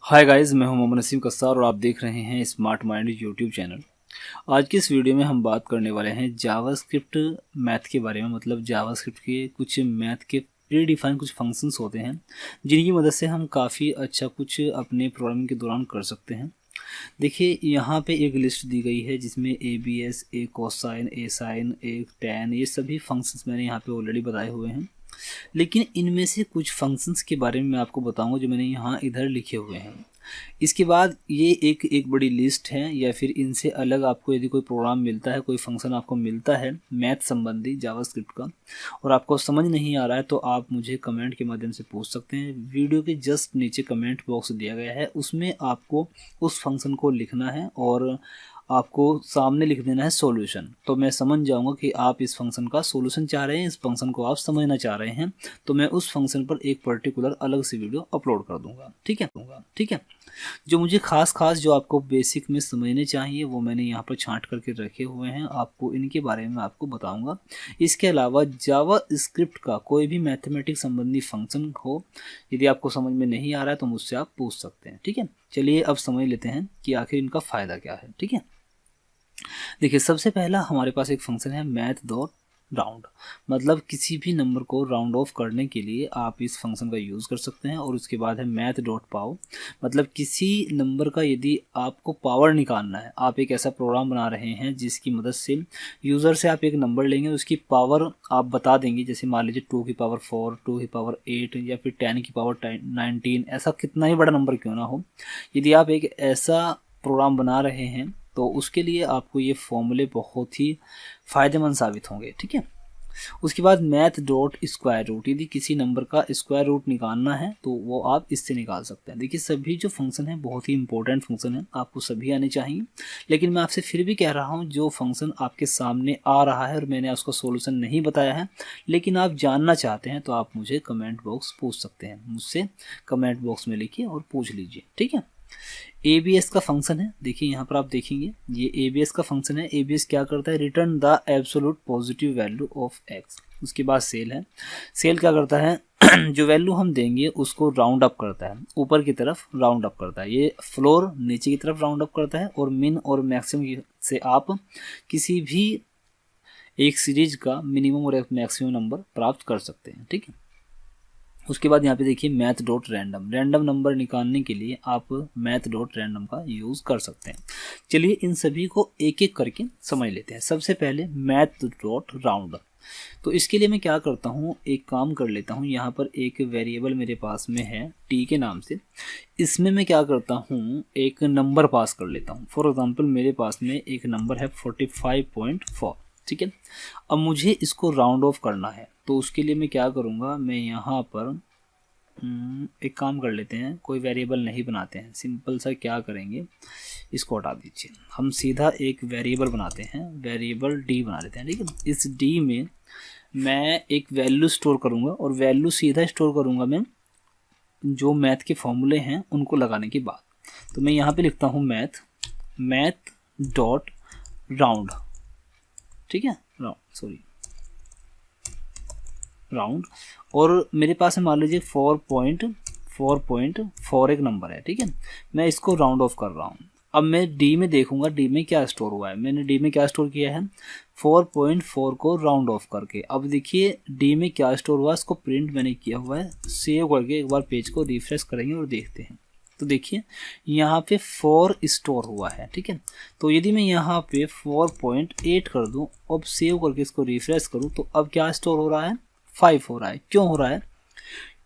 Hi guys, मैं हूं मोहम्मद नसीम कस्सार और आप देख रहे हैं स्मार्ट माइंड यूट्यूब चैनल। आज की इस वीडियो में हम बात करने वाले हैं जावास्क्रिप्ट मैथ के बारे में। मतलब जावास्क्रिप्ट के कुछ मैथ के प्री डिफाइन कुछ फंक्शंस होते हैं जिनकी मदद से हम काफ़ी अच्छा कुछ अपने प्रोग्रामिंग के दौरान कर सकते हैं। देखिए, यहाँ पे एक लिस्ट दी गई है जिसमें ABS, ए कोसाइन, ए साइन, ए टैन, ये सभी फंक्शंस मैंने यहाँ पे ऑलरेडी बताए हुए हैं। लेकिन इनमें से कुछ फंक्शंस के बारे में मैं आपको बताऊंगा जो मैंने यहाँ इधर लिखे हुए हैं। इसके बाद ये एक बड़ी लिस्ट है, या फिर इनसे अलग आपको यदि कोई प्रोग्राम मिलता है, कोई फंक्शन आपको मिलता है मैथ संबंधी जावास्क्रिप्ट का, और आपको समझ नहीं आ रहा है, तो आप मुझे कमेंट के माध्यम से पूछ सकते हैं। वीडियो के जस्ट नीचे कमेंट बॉक्स दिया गया है, उसमें आपको उस फंक्शन को लिखना है और आपको सामने लिख देना है सॉल्यूशन। तो मैं समझ जाऊंगा कि आप इस फंक्शन का सॉल्यूशन चाह रहे हैं, इस फंक्शन को आप समझना चाह रहे हैं, तो मैं उस फंक्शन पर एक पर्टिकुलर अलग से वीडियो अपलोड कर दूंगा। ठीक है। जो मुझे खास जो आपको बेसिक में समझने चाहिए वो मैंने यहाँ पर छांट करके रखे हुए हैं, आपको इनके बारे में आपको बताऊंगा। इसके अलावा जावा स्क्रिप्ट का कोई भी मैथमेटिक्स संबंधी फंक्शन हो, यदि आपको समझ में नहीं आ रहा है तो मुझसे आप पूछ सकते हैं। ठीक है, चलिए अब समझ लेते हैं कि आखिर इनका फ़ायदा क्या है। ठीक है, देखिए, सबसे पहला हमारे पास एक फंक्शन है मैथ डॉट राउंड। मतलब किसी भी नंबर को राउंड ऑफ करने के लिए आप इस फंक्शन का यूज़ कर सकते हैं। और उसके बाद है मैथ डॉट पाव। मतलब किसी नंबर का यदि आपको पावर निकालना है, आप एक ऐसा प्रोग्राम बना रहे हैं जिसकी मदद से यूज़र से आप एक नंबर लेंगे, उसकी पावर आप बता देंगे। जैसे मान लीजिए 2 की पावर 4, 2 की पावर 8 या फिर 10 की पावर 19, ऐसा कितना ही बड़ा नंबर क्यों ना हो, यदि आप एक ऐसा प्रोग्राम बना रहे हैं तो उसके लिए आपको ये फॉर्मूले बहुत ही फ़ायदेमंद साबित होंगे। ठीक है, उसके बाद मैथ डॉट स्क्वायर रूट। यदि किसी नंबर का स्क्वायर रूट निकालना है तो वो आप इससे निकाल सकते हैं। देखिए, सभी जो फंक्शन है बहुत ही इंपॉर्टेंट फंक्शन है, आपको सभी आने चाहिए। लेकिन मैं आपसे फिर भी कह रहा हूँ, जो फंक्शन आपके सामने आ रहा है और मैंने उसका सोल्यूशन नहीं बताया है, लेकिन आप जानना चाहते हैं, तो आप मुझे कमेंट बॉक्स पूछ सकते हैं। मुझसे कमेंट बॉक्स में लिखिए और पूछ लीजिए। ठीक है, ABS का फंक्शन है। देखिए, यहाँ पर आप देखेंगे ये ABS का फंक्शन है। ABS क्या करता है? Return the absolute positive value of x। उसके बाद सेल है। सेल क्या करता है? जो वैल्यू हम देंगे उसको राउंड अप करता है, ऊपर की तरफ राउंड अप करता है। ये फ्लोर नीचे की तरफ राउंड अप करता है, और मिन और मैक्सिमम से आप किसी भी एक सीरीज का मिनिमम और मैक्सिमम नंबर प्राप्त कर सकते हैं। ठीक है, उसके बाद यहाँ पे देखिए math dot random. Random number निकालने के लिए आप मैथ डॉट रैंडम का यूज़ कर सकते हैं। चलिए इन सभी को एक एक करके समझ लेते हैं। सबसे पहले मैथ डॉट राउंड। तो इसके लिए मैं क्या करता हूँ, एक काम कर लेता हूँ। यहाँ पर एक वेरिएबल मेरे पास में है t के नाम से। इसमें मैं क्या करता हूँ, एक नंबर पास कर लेता हूँ। फॉर एग्जाम्पल मेरे पास में एक नंबर है 45.4। ठीक है, अब मुझे इसको राउंड ऑफ करना है, तो उसके लिए मैं क्या करूँगा, मैं यहाँ पर एक काम कर लेते हैं, कोई वेरिएबल नहीं बनाते हैं। सिंपल सा क्या करेंगे, इसको हटा दीजिए, हम सीधा एक वेरिएबल बनाते हैं, वेरिएबल d बना लेते हैं। ठीक है, इस d में मैं एक वैल्यू स्टोर करूँगा, और वैल्यू सीधा स्टोर करूँगा मैं जो मैथ के फॉर्मूले हैं उनको लगाने के बाद। तो मैं यहाँ पे लिखता हूँ मैथ डॉट राउंड। ठीक है, राउंड। और मेरे पास है मान लीजिए 4.4 एक नंबर है। ठीक है, मैं इसको राउंड ऑफ कर रहा हूँ। अब मैं डी में देखूंगा डी में क्या स्टोर हुआ है। मैंने डी में क्या स्टोर किया है, 4.4 को राउंड ऑफ करके। अब देखिए डी में क्या स्टोर हुआ, इसको प्रिंट मैंने किया हुआ है। सेव करके एक बार पेज को रिफ्रेश करेंगे और देखते हैं, तो देखिए यहाँ पे 4 स्टोर हुआ है। ठीक है, तो यदि मैं यहाँ पे 4.8 कर दूँ, अब सेव करके इसको रिफ्रेश करूँ, तो अब क्या स्टोर हो रहा है, 5 हो रहा है। क्यों हो रहा है?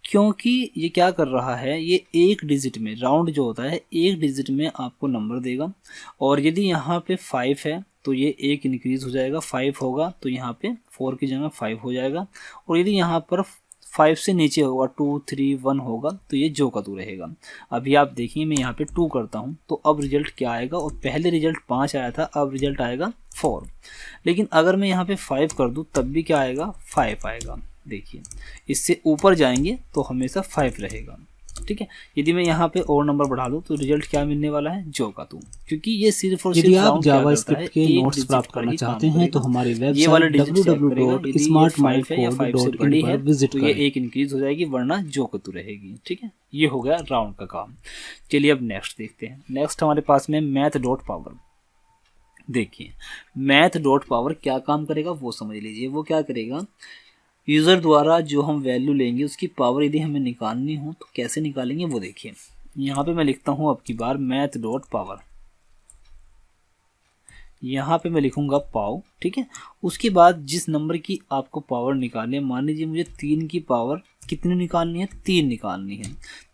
क्योंकि ये क्या कर रहा है, ये एक डिजिट में, राउंड जो होता है एक डिजिट में आपको नंबर देगा। और यदि यहाँ पे 5 है तो ये एक इंक्रीज हो जाएगा, 5 होगा तो यहाँ पे 4 की जगह 5 हो जाएगा। और यदि यहाँ पर 5 से नीचे होगा, 2, 3, 1 होगा, तो ये जो का तू रहेगा। अभी आप देखिए मैं यहाँ पे 2 करता हूँ, तो अब रिजल्ट क्या आएगा, और पहले रिजल्ट 5 आया था, अब रिजल्ट आएगा 4। लेकिन अगर मैं यहाँ पे 5 कर दूँ तब भी क्या आएगा, 5 आएगा। देखिए इससे ऊपर जाएंगे तो हमेशा 5 रहेगा। ठीक है। यदि मैं यहाँ पे और नंबर बढ़ा लूँ तो रिजल्ट क्या मिलने वाला है, जो का तू, क्योंकि ये सिर्फ और सिर्फ यदि आप जावास्क्रिप्ट के नोट्स प्राप्त करना चाहते हैं तो हमारी वेबसाइट www.smartmindcode.in पर विजिट करें। ये एक इंक्रीज हो जाएगी, वरना जो का तू रहेगी। ठीक है, ये हो गया राउंड का काम। चलिए अब नेक्स्ट देखते हैं। नेक्स्ट हमारे पास में मैथ डॉट पावर। देखिए मैथ डॉट पावर क्या काम करेगा वो समझ लीजिए। वो क्या करेगा, यूज़र द्वारा जो हम वैल्यू लेंगे उसकी पावर यदि हमें निकालनी हो तो कैसे निकालेंगे वो देखिए। यहाँ पे मैं लिखता हूँ अब की बार मैथ डॉट पावर, यहाँ पे मैं लिखूंगा पाव। ठीक है, उसके बाद जिस नंबर की आपको पावर निकालनी है, मान लीजिए मुझे 3 की पावर कितनी निकालनी है, 3 निकालनी है।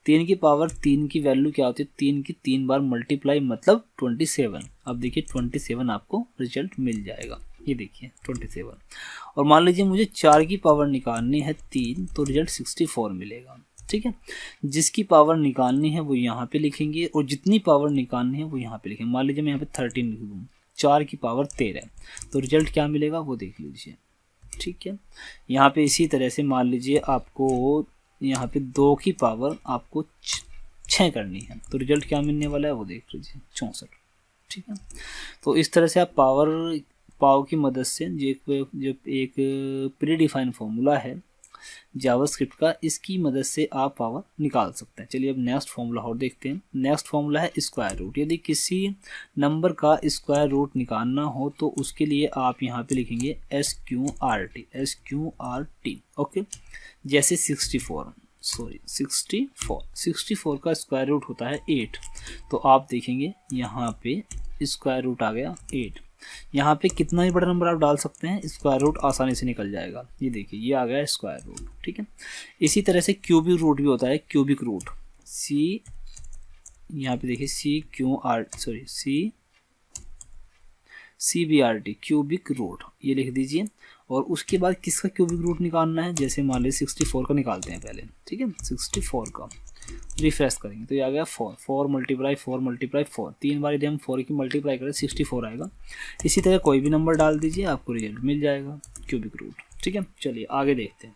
3 की पावर 3 की वैल्यू क्या होती है, 3 की 3 बार मल्टीप्लाई मतलब 27। अब देखिए 27 आपको रिजल्ट मिल जाएगा, ये देखिए 27। और मान लीजिए मुझे 4 की पावर निकालनी है 3, तो रिजल्ट 64 मिलेगा। ठीक है, जिसकी पावर निकालनी है वो यहाँ पे लिखेंगे और जितनी पावर निकालनी है वो यहाँ पे लिखेंगे। मान लीजिए मैं यहाँ पे 13 लिख दूँ, 4 की पावर 13, तो रिजल्ट क्या मिलेगा वो देख लीजिए। ठीक है, यहाँ पे इसी तरह से मान लीजिए आपको यहाँ पे 2 की पावर आपको 6 करनी है, तो रिजल्ट क्या मिलने वाला है वो देख लीजिए, 64। ठीक है, तो इस तरह से आप पावर की मदद से जो एक प्री डिफाइंड फॉर्मूला है जावास्क्रिप्ट का, इसकी मदद से आप पावर निकाल सकते हैं। चलिए अब नेक्स्ट फॉर्मूला और देखते हैं। नेक्स्ट फॉर्मूला है स्क्वायर रूट। यदि किसी नंबर का स्क्वायर रूट निकालना हो तो उसके लिए आप यहाँ पे लिखेंगे SQRT। ओके, जैसे 64 का स्क्वायर रूट होता है 8, तो आप देखेंगे यहाँ पे स्क्वायर रूट आ गया 8। यहाँ पे कितना ही बड़ा नंबर आप डाल सकते हैं, स्क्वायर रूट आसानी से निकल जाएगा। ये देखिए ये आ गया स्क्वायर रूट। ठीक है, इसी तरह से क्यूबिक रूट भी होता है, क्यूबिक रूट यहाँ पे देखिए CBRT क्यूबिक रूट, ये लिख दीजिए। और उसके बाद किसका क्यूबिक रूट निकालना है, जैसे मान लीजिए 64 का निकालते हैं पहले। ठीक है, 64 का रिफ्रेश करेंगे तो ये आ गया 4 मल्टीप्लाई 4 3 बार यदि हम 4 की मल्टीप्लाई करें 64 आएगा। इसी तरह कोई भी नंबर डाल दीजिए, आपको रिजल्ट मिल जाएगा क्यूबिक रूट। ठीक है, चलिए आगे देखते हैं।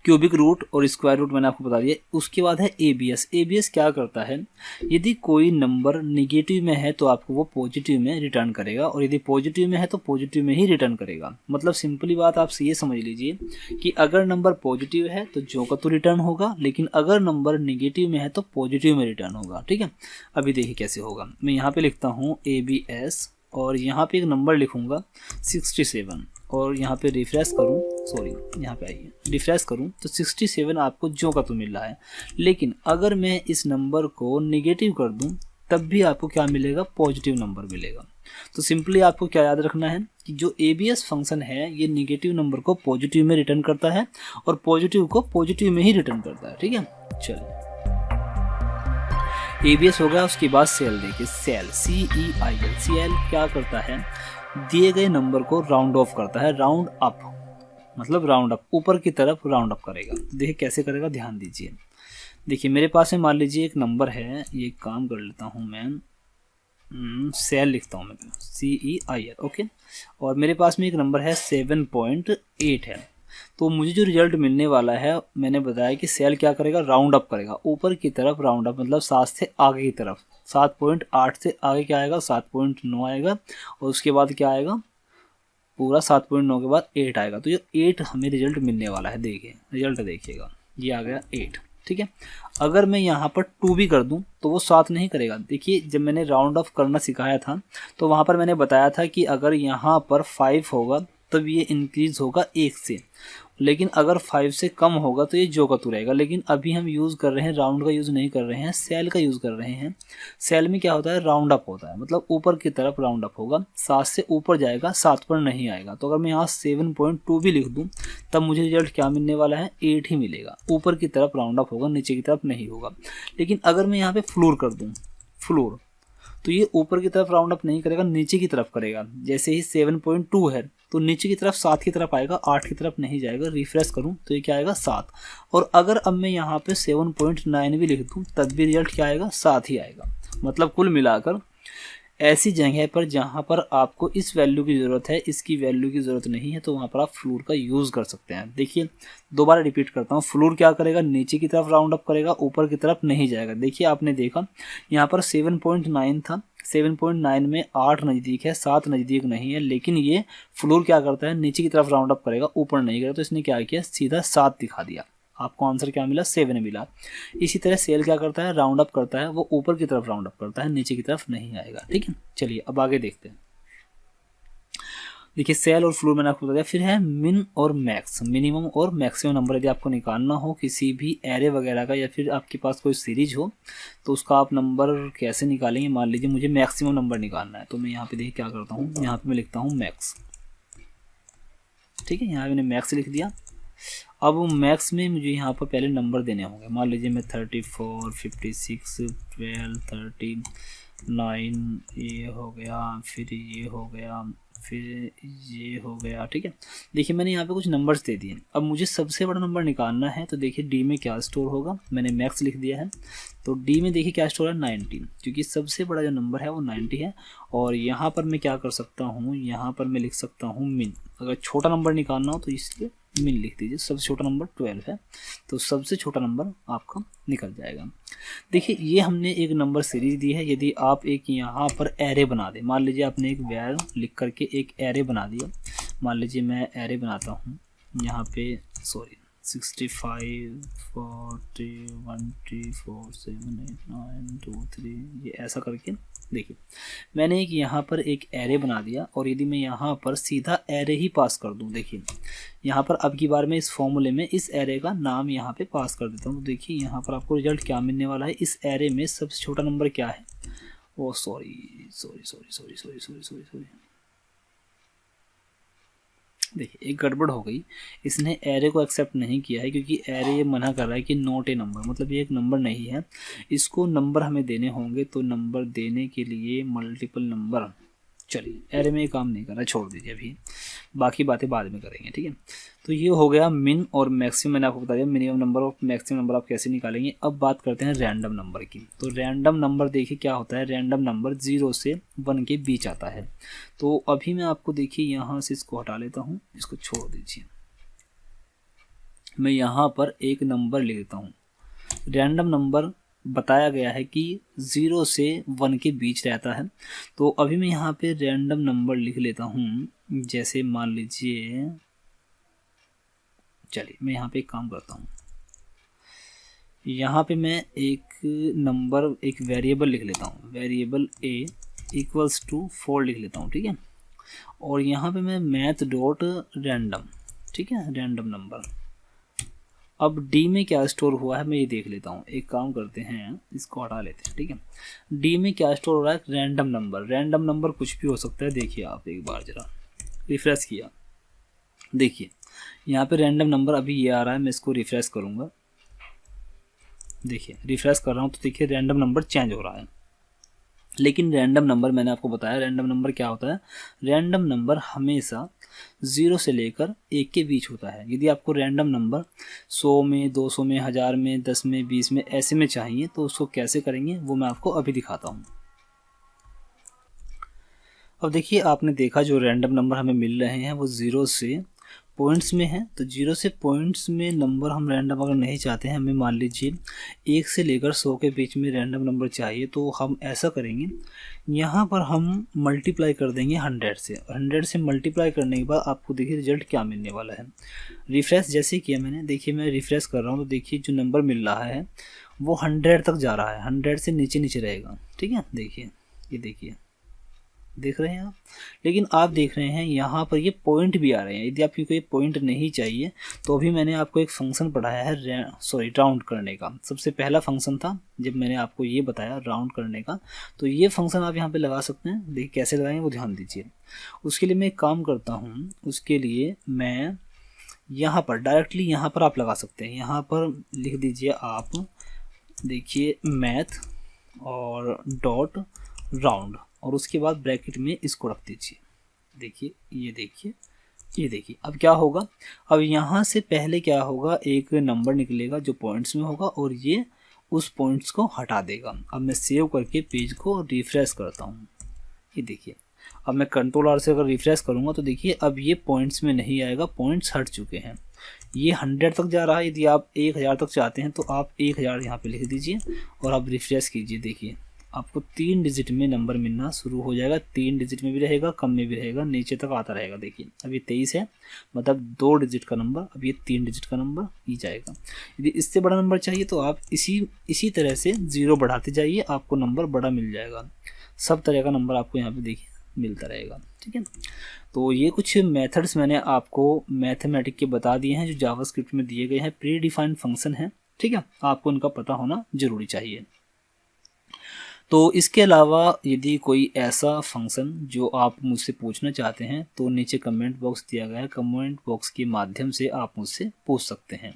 क्यूबिक रूट और स्क्वायर रूट मैंने आपको बता दिया। उसके बाद है ABS क्या करता है, यदि कोई नंबर निगेटिव में है तो आपको वो पॉजिटिव में रिटर्न करेगा, और यदि पॉजिटिव में है तो पॉजिटिव में ही रिटर्न करेगा। मतलब सिंपली बात आप ये समझ लीजिए कि अगर नंबर पॉजिटिव है तो जो का तो रिटर्न होगा, लेकिन अगर नंबर निगेटिव में है तो पॉजिटिव में रिटर्न होगा। ठीक है, अभी देखिए कैसे होगा। मैं यहाँ पे लिखता हूँ ABS और यहाँ पे एक नंबर लिखूंगा 67 और यहाँ पे रिफ्रेश करूँ, यहाँ पे आइए रिफ्रेश करूँ तो 67 आपको जो का तो मिल रहा है। लेकिन अगर मैं इस नंबर को नेगेटिव कर दूँ तब भी आपको क्या मिलेगा, पॉजिटिव नंबर मिलेगा। तो सिंपली आपको क्या याद रखना है कि जो ABS फंक्शन है ये नेगेटिव नंबर को पॉजिटिव में रिटर्न करता है और पॉजिटिव को पॉजिटिव में ही रिटर्न करता है। ठीक है, चलिए ABS हो गया। उसके बाद सेल देखिए, CEIL क्या करता है, दिए गए नंबर को राउंड ऑफ करता है, राउंड अप मतलब राउंड अप, ऊपर की तरफ राउंड अप करेगा। देखिए कैसे करेगा, ध्यान दीजिए। देखिए मेरे पास में मान लीजिए एक नंबर है, ये काम कर लेता हूँ मैं, सेल लिखता हूँ मैं CEIL। ओके, और मेरे पास में एक नंबर है 7.8 है। तो मुझे जो रिजल्ट मिलने वाला है, मैंने बताया कि सेल क्या करेगा, राउंड अप करेगा, ऊपर की तरफ राउंड अप मतलब 7 से आगे की तरफ। 7.8 से आगे क्या आएगा, 7.9 आएगा, और उसके बाद क्या आएगा, पूरा 7.9 के बाद 8 आएगा। तो ये 8 हमें रिजल्ट मिलने वाला है। देखिए रिजल्ट देखिएगा, ये आ गया 8। ठीक है, अगर मैं यहाँ पर 2 भी कर दूँ तो वो 7 नहीं करेगा। देखिए जब मैंने राउंड ऑफ करना सिखाया था तो वहाँ पर मैंने बताया था कि अगर यहाँ पर 5 होगा तब ये इंक्रीज होगा 1 से, लेकिन अगर 5 से कम होगा तो ये जो का तू रहेगा। लेकिन अभी हम यूज़ कर रहे हैं, राउंड का यूज़ नहीं कर रहे हैं, सेल का यूज़ कर रहे हैं। सेल में क्या होता है, राउंड अप होता है, मतलब ऊपर की तरफ राउंड अप होगा, 7 से ऊपर जाएगा, 7 पर नहीं आएगा। तो अगर मैं यहाँ 7.2 भी लिख दूँ तब मुझे रिजल्ट क्या मिलने वाला है, 8 ही मिलेगा। ऊपर की तरफ राउंड अप होगा, नीचे की तरफ नहीं होगा। लेकिन अगर मैं यहाँ पे फ्लोर कर दूँ, फ्लोर, तो ये ऊपर की तरफ राउंड अप नहीं करेगा, नीचे की तरफ करेगा। जैसे ही 7.2 है तो नीचे की तरफ 7 की तरफ आएगा, 8 की तरफ नहीं जाएगा। रिफ्रेश करूं तो ये क्या आएगा, 7। और अगर अब मैं यहाँ पे 7.9 भी लिख दूं तब भी रिजल्ट क्या आएगा, 7 ही आएगा। मतलब कुल मिलाकर ऐसी जगह पर जहाँ पर आपको इस वैल्यू की ज़रूरत है, इसकी वैल्यू की ज़रूरत नहीं है, तो वहाँ पर आप फ्लोर का यूज़ कर सकते हैं। देखिए दोबारा रिपीट करता हूँ, फ्लोर क्या करेगा, नीचे की तरफ राउंड अप करेगा, ऊपर की तरफ नहीं जाएगा। देखिए आपने देखा यहाँ पर 7.9 था, 7.9 में 8 नज़दीक है, 7 नज़दीक नहीं है, लेकिन ये फ्लोर क्या करता है, नीचे की तरफ राउंड अप करेगा, ऊपर नहीं करेगा, तो इसने क्या किया, सीधा 7 दिखा दिया। आपको आंसर क्या मिला, 7 मिला। इसी तरह सेल क्या करता है, राउंड अप करता है, वो ऊपर की तरफ राउंड अप करता है, नीचे की तरफ नहीं आएगा। ठीक है, चलिए अब आगे देखते हैं। देखिए सेल और फ्लोर मैंने आपको बताया। फिर है मिन और मैक्स, मिनिमम और मैक्सिमम नंबर यदि आपको निकालना हो किसी भी एरे वगैरह का, या फिर आपके पास कोई सीरीज हो, तो उसका आप नंबर कैसे निकालेंगे। मान लीजिए मुझे मैक्सिमम नंबर निकालना है, तो मैं यहाँ पे देखिए क्या करता हूँ, यहाँ पे मैं लिखता हूँ मैक्स। ठीक है, यहाँ मैंने मैक्स लिख दिया। अब मैक्स में मुझे यहाँ पर पहले नंबर देने होंगे। मान लीजिए मैं 34, 56, 12, 39 ये हो गया, फिर ये हो गया, फिर ये हो गया। ठीक है, देखिए मैंने यहाँ पे कुछ नंबर्स दे दिए। अब मुझे सबसे बड़ा नंबर निकालना है, तो देखिए डी में क्या स्टोर होगा, मैंने मैक्स लिख दिया है, तो डी में देखिए क्या स्टोर है, 90, क्योंकि सबसे बड़ा जो नंबर है वो 90 है। और यहाँ पर मैं क्या कर सकता हूँ, यहाँ पर मैं लिख सकता हूँ मिन। अगर छोटा नंबर निकालना हो तो इसलिए मिन लिख दीजिए। सबसे छोटा नंबर 12 है, तो सबसे छोटा नंबर आपका निकल जाएगा। देखिए ये हमने एक नंबर सीरीज दी है। यदि आप एक यहाँ पर एरे बना दें, मान लीजिए आपने एक वैर लिख करके एक एरे बना दिया। मान लीजिए मैं एरे बनाता हूँ यहाँ पे, 65, 40, 24, 7, 8, 9, 2, 3, ये ऐसा करके देखिए मैंने एक यहाँ पर एक एरे बना दिया। और यदि मैं यहाँ पर सीधा एरे ही पास कर दूँ, देखिए यहाँ पर अब की बार मैं इस फॉर्मूले में इस एरे का नाम यहाँ पे पास कर देता हूँ। तो देखिए यहाँ पर आपको रिजल्ट क्या मिलने वाला है, इस एरे में सबसे छोटा नंबर क्या है, ओ सॉरी, देखिए एक गड़बड़ हो गई, इसने एरे को एक्सेप्ट नहीं किया है, क्योंकि एरे ये मना कर रहा है कि नॉट ए नंबर, मतलब ये एक नंबर नहीं है। इसको नंबर हमें देने होंगे, तो नंबर देने के लिए मल्टीपल नंबर, चलिए एरे में ये काम नहीं कर रहा, छोड़ दीजिए, अभी बाकी बातें बाद में करेंगे। ठीक है, तो ये हो गया मिन और मैक्सिमम, मैंने आपको बता दिया मिनिमम नंबर और मैक्सिमम नंबर आप कैसे निकालेंगे। अब बात करते हैं रैंडम नंबर की। तो रैंडम नंबर देखिए क्या होता है, रैंडम नंबर 0 से 1 के बीच आता है। तो अभी मैं आपको देखिए यहाँ से इसको हटा लेता हूँ, इसको छोड़ दीजिए, मैं यहाँ पर एक नंबर ले लेता हूँ। रैंडम नंबर बताया गया है कि 0 से 1 के बीच रहता है। तो अभी मैं यहाँ पे रैंडम नंबर लिख लेता हूँ, जैसे मान लीजिए, चलिए मैं यहाँ पे एक काम करता हूँ, यहाँ पे मैं एक नंबर, एक वेरिएबल लिख लेता हूँ, वेरिएबल a इक्वल्स टू 4 लिख लेता हूँ। ठीक है, और यहाँ पे मैं मैथ डॉट रैंडम, ठीक है, रैंडम नंबर। अब डी में क्या स्टोर हुआ है मैं ये देख लेता हूँ। एक काम करते हैं, इसको हटा लेते हैं। ठीक है, डी में क्या स्टोर हो रहा है, रैंडम नंबर। रैंडम नंबर कुछ भी हो सकता है। देखिए आप एक बार जरा रिफ्रेश किया, देखिए यहाँ पे रैंडम नंबर अभी ये आ रहा है, मैं इसको रिफ्रेश करूँगा, देखिए रिफ्रेश कर रहा हूँ, तो देखिए रैंडम नंबर चेंज हो रहा है। लेकिन रैंडम नंबर मैंने आपको बताया, रैंडम नंबर क्या होता है, रैंडम नंबर हमेशा 0 से लेकर 1 के बीच होता है। यदि आपको रैंडम नंबर 100 में, 200 में, 1000 में, 10 में, 20 में ऐसे में चाहिए, तो उसको कैसे करेंगे वो मैं आपको अभी दिखाता हूँ। अब देखिए आपने देखा जो रैंडम नंबर हमें मिल रहे हैं वो 0 से पॉइंट्स में है। तो 0 से पॉइंट्स में नंबर हम रैंडम अगर नहीं चाहते हैं, हमें मान लीजिए 1 से लेकर 100 के बीच में रैंडम नंबर चाहिए, तो हम ऐसा करेंगे, यहाँ पर हम मल्टीप्लाई कर देंगे 100 से। 100 से मल्टीप्लाई करने के बाद आपको देखिए रिजल्ट क्या मिलने वाला है। रिफ्रेश जैसे किया मैंने, देखिए मैं रिफ्रेश कर रहा हूँ, तो देखिए जो नंबर मिल रहा है वो 100 तक जा रहा है, 100 से नीचे नीचे रहेगा। ठीक है, देखिए ये देखिए, देख रहे हैं आप। लेकिन आप देख रहे हैं यहाँ पर ये पॉइंट भी आ रहे हैं। यदि आपको कोई पॉइंट नहीं चाहिए, तो अभी मैंने आपको एक फंक्शन पढ़ाया है राउंड करने का। सबसे पहला फंक्शन था जब मैंने आपको ये बताया राउंड करने का, तो ये फंक्शन आप यहाँ पे लगा सकते हैं। देखिए कैसे लगाएंगे वो ध्यान दीजिए। उसके लिए मैं एक काम करता हूँ, उसके लिए मैं यहाँ पर डायरेक्टली यहाँ पर आप लगा सकते हैं। यहाँ पर लिख दीजिए आप, देखिए मैथ और डॉट राउंड, और उसके बाद ब्रैकेट में इसको रख दीजिए। देखिए ये देखिए, ये देखिए अब क्या होगा, अब यहाँ से पहले क्या होगा, एक नंबर निकलेगा जो पॉइंट्स में होगा, और ये उस पॉइंट्स को हटा देगा। अब मैं सेव करके पेज को रिफ्रेश करता हूँ। ये देखिए, अब मैं कंट्रोल आर से अगर रिफ्रेश करूँगा तो देखिए अब ये पॉइंट्स में नहीं आएगा, पॉइंट्स हट चुके हैं। ये 100 तक जा रहा है। यदि आप 1000 तक चाहते हैं तो आप 1000 यहाँ पे लिख दीजिए और आप रिफ्रेश कीजिए। देखिए आपको 3 डिजिट में नंबर मिलना शुरू हो जाएगा। 3 डिजिट में भी रहेगा, कम में भी रहेगा, नीचे तक आता रहेगा। देखिए अब ये 23 है, मतलब 2 डिजिट का नंबर, अब ये 3 डिजिट का नंबर ही जाएगा। यदि इससे बड़ा नंबर चाहिए तो आप इसी तरह से 0 बढ़ाते जाइए, आपको नंबर बड़ा मिल जाएगा। सब तरह का नंबर आपको यहाँ पे देखिए मिलता रहेगा। ठीक है, तो ये कुछ मेथड्स मैंने आपको मैथमेटिक के बता दिए हैं जो जावास्क्रिप्ट में दिए गए हैं, प्री डिफाइंड फंक्शन है। ठीक है, आपको इनका पता होना जरूरी चाहिए। तो इसके अलावा यदि कोई ऐसा फंक्शन जो आप मुझसे पूछना चाहते हैं तो नीचे कमेंट बॉक्स दिया गया है, कमेंट बॉक्स के माध्यम से आप मुझसे पूछ सकते हैं।